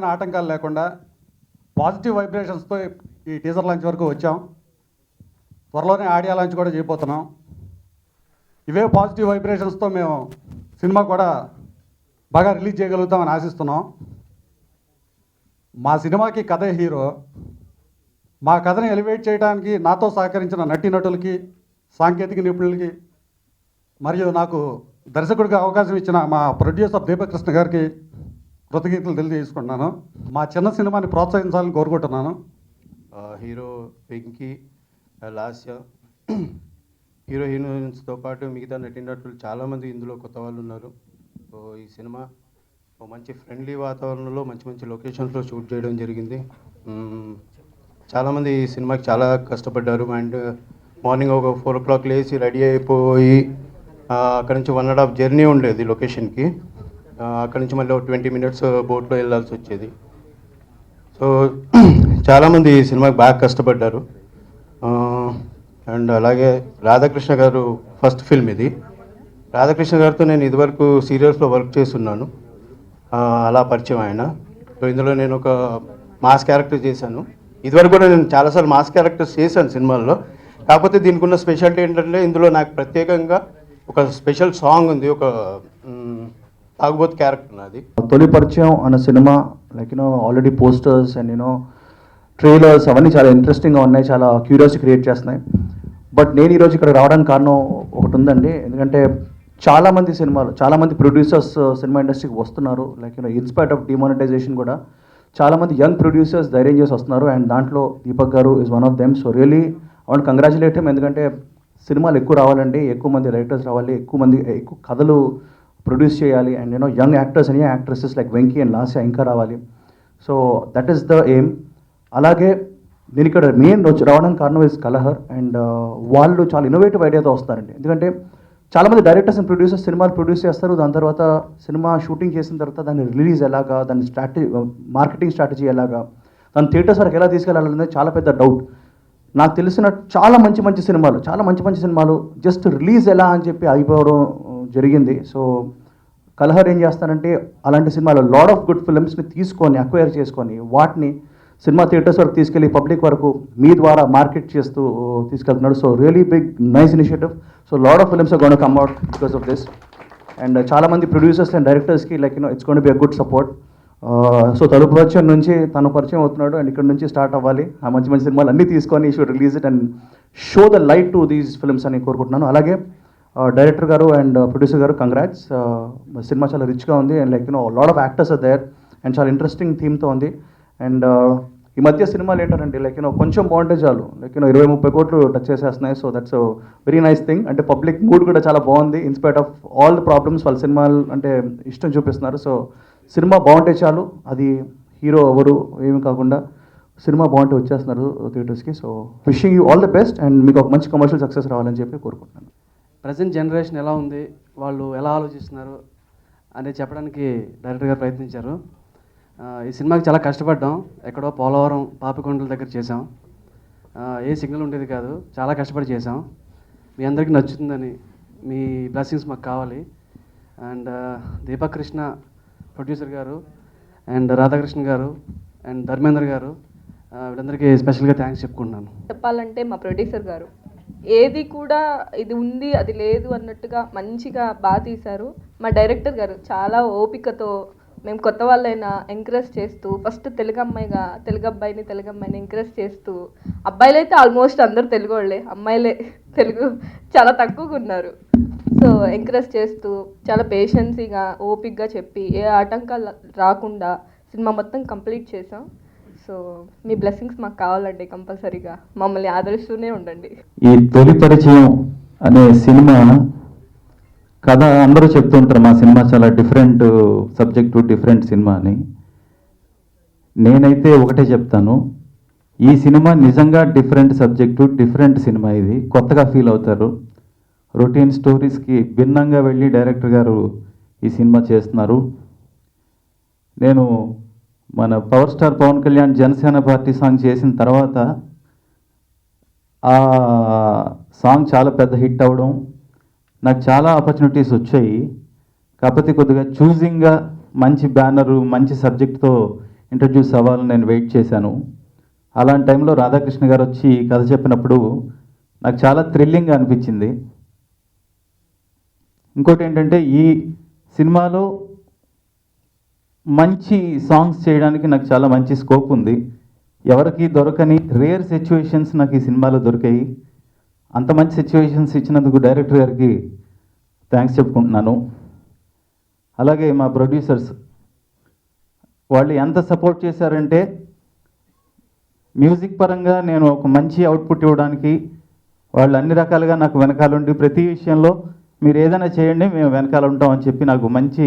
విధమైన ఆటంకాలు లేకుండా పాజిటివ్ వైబ్రేషన్స్తో ఈ టీజర్ లాంచ్ వరకు వచ్చాం. త్వరలోనే ఆడియో లాంచ్ కూడా చేయబోతున్నాం. ఇవే పాజిటివ్ వైబ్రేషన్స్తో మేము సినిమా కూడా బాగా రిలీజ్ చేయగలుగుతామని ఆశిస్తున్నాం. మా సినిమాకి కథే హీరో. మా కథని ఎలివేట్ చేయడానికి నాతో సహకరించిన నటీనటులకి, సాంకేతిక నిపుణులకి మరియు నాకు దర్శకుడిగా అవకాశం ఇచ్చిన మా ప్రొడ్యూసర్ దీపక్ కృష్ణ గారికి కృతజ్ఞతలు తెలియజేసుకుంటున్నాను. మా చిన్న సినిమాని ప్రోత్సహించాలని కోరుకుంటున్నాను. హీరో వెంకీ, లాస్య, హీరో హీరోయిన్స్తో పాటు మిగతా నటీనటులు చాలామంది ఇందులో కొత్త వాళ్ళు ఉన్నారు. సో ఈ సినిమా మంచి ఫ్రెండ్లీ వాతావరణంలో మంచి మంచి లొకేషన్స్లో షూట్ చేయడం జరిగింది. చాలామంది ఈ సినిమాకి చాలా కష్టపడ్డారు. అండ్ మార్నింగ్ ఒక 4 o'clock లేచి రెడీ అయిపోయి అక్కడ నుంచి 1.5 జర్నీ ఉండేది లొకేషన్కి. అక్కడ నుంచి మళ్ళీ ఒక 20 minutes బోట్లో వెళ్ళాల్సి వచ్చేది. సో చాలామంది ఈ సినిమాకి బాగా కష్టపడ్డారు. అండ్ అలాగే రాధాకృష్ణ గారు ఫస్ట్ ఫిల్మ్ ఇది. రాధాకృష్ణ గారితో నేను ఇదివరకు సీరియల్స్లో వర్క్ చేస్తున్నాను, అలా పరిచయం ఆయన. సో ఇందులో నేను ఒక మాస్ క్యారెక్టర్ చేశాను. ఇదివరకు కూడా నేను చాలాసార్లు మాస్ క్యారెక్టర్స్ చేశాను సినిమాల్లో. కాకపోతే దీనికి ఉన్న స్పెషాలిటీ ఏంటంటే ఇందులో నాకు ప్రత్యేకంగా ఒక స్పెషల్ సాంగ్ ఉంది. ఒక తాగుబోతు క్యారెక్టర్ నాది. తొలి పరిచయం అన్న cinema like already posters and trailers అవన్నీ చాలా ఇంట్రెస్టింగ్గా ఉన్నాయి, చాలా క్యూరియాసిటీ క్రియేట్ చేస్తున్నాయి. బట్ నేను ఈరోజు ఇక్కడ రావడానికి కారణం ఒకటి ఉందండి. ఎందుకంటే చాలామంది ప్రొడ్యూసర్స్ సినిమా ఇండస్ట్రీకి వస్తున్నారు. లైక్ ఇన్స్పైట్ ఆఫ్ డిమానిటైజేషన్ కూడా చాలామంది యంగ్ ప్రొడ్యూసర్స్ ధైర్యం చేసి వస్తున్నారు. అండ్ దాంట్లో దీపక్ గారు is one of them. So really I want congratulate him. ఎందుకంటే సినిమాలు ఎక్కువ రావాలండి, ఎక్కువ మంది రైటర్స్ రావాలి, ఎక్కువ కథలు ప్రొడ్యూస్ చేయాలి. And young actors and actresses like Venky and Lasya ఇంకా రావాలి. So that is the aim. అలాగే నేను ఇక్కడ మెయిన్ రావడానికి కారణం ఇస్ కలహర్. అండ్ వాళ్ళు చాలా ఇన్నోవేటివ్ ఐడియాతో వస్తారండి. ఎందుకంటే చాలామంది డైరెక్టర్స్ అండ్ ప్రొడ్యూసర్స్ సినిమాలు ప్రొడ్యూస్ చేస్తారు. దాని తర్వాత సినిమా షూటింగ్ చేసిన తర్వాత దాన్ని రిలీజ్ ఎలాగా, దాని మార్కెటింగ్ స్ట్రాటజీ ఎలాగా, దాని థియేటర్స్ వరకు ఎలా తీసుకెళ్ళాలనేది చాలా పెద్ద డౌట్. నాకు తెలిసిన చాలా మంచి సినిమాలు జస్ట్ రిలీజ్ ఎలా అని చెప్పి అయిపోవడం జరిగింది. సో కలహర్ ఏం చేస్తానంటే అలాంటి సినిమాలు లాడ్ ఆఫ్ గుడ్ ఫిల్మ్స్ని తీసుకొని అక్వైర్ చేసుకొని వాటిని సినిమా థియేటర్స్ వరకు తీసుకెళ్ళి పబ్లిక్ వరకు మీ ద్వారా మార్కెట్ చేస్తూ తీసుకెళ్తున్నాడు. So really big nice initiative. So lot of films are gonna come out because of this. And చాలామంది ప్రొడ్యూసర్స్ అండ్ డైరెక్టర్స్కి like it's gonna be a good support. So తలుపు పరిచయం నుంచి తను పరిచయం అవుతున్నాడు. అండ్ ఇక్కడ నుంచి స్టార్ట్ అవ్వాలి. ఆ మంచి సినిమాలు అన్నీ తీసుకొని should release it and show the light to these films అని కోరుకుంటున్నాను. అలాగే డైరెక్టర్ గారు అండ్ ప్రొడ్యూసర్ గారు కంగ్రాట్స్. సినిమా చాలా రిచ్గా ఉంది. And like lot of actors are there and చాలా ఇంట్రెస్టింగ్ థీమ్తో ఉంది. అండ్ ఈ మధ్య సినిమాలు ఏంటంటే లైక్ కొంచెం బాగుంటే చాలు లైక్ 20-30 కోట్లు టచ్ చేసేస్తున్నాయి. So that's very nice thing. అంటే పబ్లిక్ మూడ్ కూడా చాలా బాగుంది. In spite of all the problems వాళ్ళ సినిమాలు అంటే ఇష్టం చూపిస్తున్నారు. సో సినిమా బాగుంటే చాలు, అది హీరో ఎవరు ఏమి కాకుండా సినిమా బాగుంటే వచ్చేస్తున్నారు థియేటర్స్కి. So wishing you all the best and మీకు ఒక మంచి కమర్షియల్ సక్సెస్ రావాలని చెప్పి కోరుకుంటున్నాను. ప్రజెంట్ జనరేషన్ ఎలా ఉంది, వాళ్ళు ఎలా ఆలోచిస్తున్నారు అనేది చెప్పడానికి డైరెక్టర్ గారు ప్రయత్నించారు. ఈ సినిమాకి చాలా కష్టపడ్డాం. ఎక్కడో పోలవరం పాపికొండల దగ్గర చేసాం. ఏ సిగ్నల్ ఉండేది కాదు, చాలా కష్టపడి చేసాం. మీ అందరికీ నచ్చుతుందని మీ బ్లెస్సింగ్స్ మాకు కావాలి. అండ్ దీపక్ కృష్ణ ప్రొడ్యూసర్ గారు అండ్ రాధాకృష్ణ గారు అండ్ ధర్మేంద్ర గారు వీళ్ళందరికీ స్పెషల్గా థ్యాంక్స్ చెప్పుకుంటున్నాను. చెప్పాలంటే మా ప్రొడ్యూసర్ గారు ఏది కూడా ఇది ఉంది అది లేదు అన్నట్టుగా మంచిగా బాగా తీశారు. మా డైరెక్టర్ గారు చాలా ఓపికతో మేము కొత్త వాళ్ళైనా ఎంకరేజ్ చేస్తూ ఫస్ట్ తెలుగు అబ్బాయిని ఎంకరేజ్ చేస్తూ, అబ్బాయిలు అయితే ఆల్మోస్ట్ అందరూ తెలుగు వాళ్ళే, అమ్మాయిలే తెలుగు చాలా తక్కువగా ఉన్నారు. సో ఎంకరేజ్ చేస్తూ చాలా పేషెన్సీగా ఓపిక్గా చెప్పి ఏ ఆటంకాలు రాకుండా సినిమా మొత్తం కంప్లీట్ చేసాం. సో మీ బ్లెస్సింగ్స్ మాకు కావాలండి, కంపల్సరీగా మమ్మల్ని ఆదరిస్తూనే ఉండండి. ఈ తొలి పరిచయం అనే సినిమా కథ అందరూ చెప్తుంటారు మా సినిమా చాలా డిఫరెంట్ సబ్జెక్టు, డిఫరెంట్ సినిమా అని. నేనైతే ఒకటే చెప్తాను, ఈ సినిమా నిజంగా డిఫరెంట్ సబ్జెక్టు, డిఫరెంట్ సినిమా. ఇది కొత్తగా ఫీల్ అవుతారు. రొటీన్ స్టోరీస్కి భిన్నంగా వెళ్ళి డైరెక్టర్ గారు ఈ సినిమా చేస్తున్నారు. నేను మన power star Pawan Kalyan Janasena party song చేసిన తర్వాత ఆ సాంగ్ చాలా పెద్ద హిట్ అవ్వడం, నాకు చాలా ఆపర్చునిటీస్ వచ్చాయి. కాకపోతే కొద్దిగా చూజింగ్గా మంచి బ్యానరు మంచి సబ్జెక్ట్తో ఇంట్రడ్యూస్ అవ్వాలని నేను వెయిట్ చేశాను. అలాంటి టైంలో రాధాకృష్ణ గారు వచ్చి ఈ కథ చెప్పినప్పుడు నాకు చాలా థ్రిల్లింగ్గా అనిపించింది. ఇంకోటి ఏంటంటే ఈ సినిమాలో మంచి సాంగ్స్ చేయడానికి నాకు చాలా మంచి స్కోప్ ఉంది. ఎవరికి దొరకని రేర్ సిచ్యువేషన్స్ నాకు ఈ సినిమాలో దొరికాయి. అంత మంచి సిచ్యువేషన్స్ ఇచ్చినందుకు డైరెక్టర్ గారికి థ్యాంక్స్ చెప్పుకుంటున్నాను. అలాగే మా ప్రొడ్యూసర్స్ వాళ్ళు ఎంత సపోర్ట్ చేశారంటే మ్యూజిక్ పరంగా నేను ఒక మంచి అవుట్పుట్ ఇవ్వడానికి వాళ్ళు అన్ని రకాలుగా నాకు వెనకాలండి, ప్రతి విషయంలో మీరు ఏదైనా చేయండి మేము వెనకాల ఉంటాం అని చెప్పి నాకు మంచి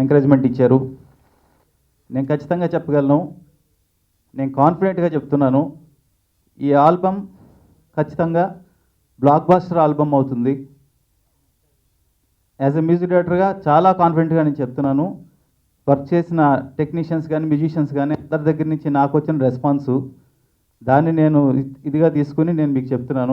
ఎంకరేజ్మెంట్ ఇచ్చారు. నేను ఖచ్చితంగా చెప్పగలను, నేను కాన్ఫిడెంట్గా చెప్తున్నాను, ఈ ఆల్బమ్ ఖచ్చితంగా బ్లాక్ బాస్టర్ ఆల్బమ్ అవుతుంది. యాజ్ ఎ మ్యూజిక్ డైరెక్టర్గా చాలా కాన్ఫిడెంట్గా నేను చెప్తున్నాను. వర్క్ చేసిన టెక్నీషియన్స్ కానీ మ్యూజిషియన్స్ కానీ అందరి దగ్గర నుంచి నాకు వచ్చిన రెస్పాన్సు దాన్ని నేను ఇదిగా తీసుకుని నేను మీకు చెప్తున్నాను.